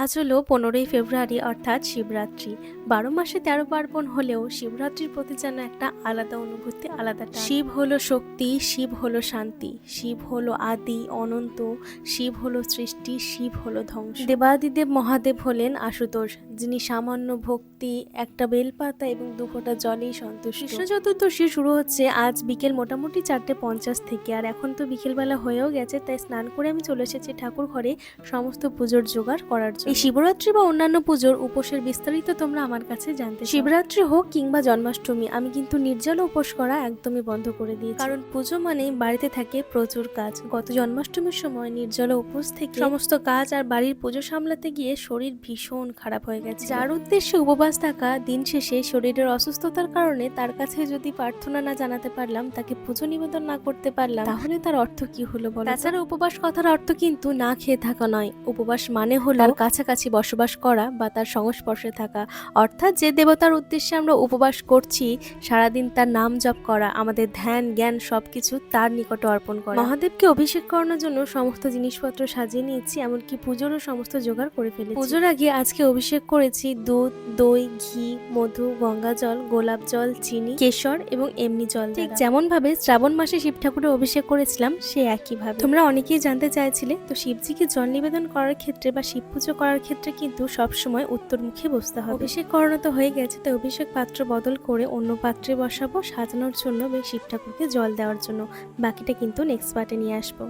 আজ হলো 15ই ফেব্রুয়ারি অর্থাৎ শিবরাত্রি। 12 মাসে 13 পার্বণ হলেও শিবরাত্রির প্রতি যেন একটা আলাদা অনুভূতি, আলাদা টান। শিব হলো শক্তি, শিব হলো শান্তি, শিব হলো আদি অনন্ত, শিব হলো সৃষ্টি, শিব হলো ধ্বংস। দেবাদিদেব মহাদেব হলেন আশুতোষ, যিনি সামান্য ভক্তি, একটা বেলপাতা এবং 2 ফোঁটা জলেই সন্তুষ্ট। কৃষ্ণ চতুর্দশী শুরু হচ্ছে আজ বিকেল মোটামুটি 4:50 থেকে। আর এখন তো বিকেলবেলা হয়েও গেছে, তাই স্নান করে আমি চলে এসেছি ঠাকুর ঘরে সমস্ত পুজোর জোগাড় করার জন্য। এই শিবরাত্রি বা অন্যান্য পুজোর উপোসের বিস্তারিত তোমরা আমার কাছে জানতে চাও। শিবরাত্রি হোক কিংবা জন্মাষ্টমী, আমি কিন্তু নির্জলা উপোস করা একদমই বন্ধ করে দিয়েছি, কারণ পুজো মানেই বাড়িতে থাকে প্রচুর কাজ। গত জন্মাষ্টমীর সময় নির্জলা উপোস থেকে সমস্ত কাজ আর বাড়ির পুজো সামলাতে গিয়ে শরীর ভীষণ খারাপ হয়ে গেছে। যার উদ্দেশ্যে উপবাস থাকা, দিন শেষে শরীরের অসুস্থতার কারণে তার কাছে যদি প্রার্থনা না জানাতে পারলাম, তাকে পুজো নিবেদন না করতে পারলাম, তাহলে তার অর্থ কি হলো বলো? তাছাড়া উপবাস কথার অর্থ কিন্তু না খেয়ে থাকা নয়। উপবাস মানে হলো তার কাছাকাছি বসবাস করা বা তার সংস্পর্শে থাকা। অর্থাৎ যে দেবতার উদ্দেশ্যে আমরা উপবাস করছি, সারাদিন তার নাম জপ করা, আমাদের ধ্যান জ্ঞান সবকিছু তার নিকটে অর্পণ করা। মহাদেবকে অভিষেক করানোর জন্য সমস্ত জিনিসপত্র সাজিয়ে নিয়েছি, এমনকি পুজোরও সমস্ত জোগাড় করে ফেলেছি। পুজোর আগে আজকে অভিষেক করেছি দুধ, দই, ঘি, মধু, গঙ্গা জল, গোলাপ জল, চিনি, কেশর এবং এমনি জল। ঠিক যেমন ভাবে শ্রাবণ মাসে শিব ঠাকুরের অভিষেক করেছিলাম, সে একই ভাবে। তোমরা অনেকেই জানতে চাইছিলে, তো শিবজিকে জল নিবেদন করার ক্ষেত্রে বা শিব পুজো করার ক্ষেত্রে কিন্তু সবসময় উত্তরমুখী বসতে হবে। অভিষেক করানো তো হয়ে গেছে, তো অভিষেক পাত্র বদল করে অন্য পাত্রে বসাবো সাজানোর জন্য বা শিব ঠাকুরকে জল দেওয়ার জন্য। বাকিটা কিন্তু নেক্সট পার্টে নিয়ে আসবো।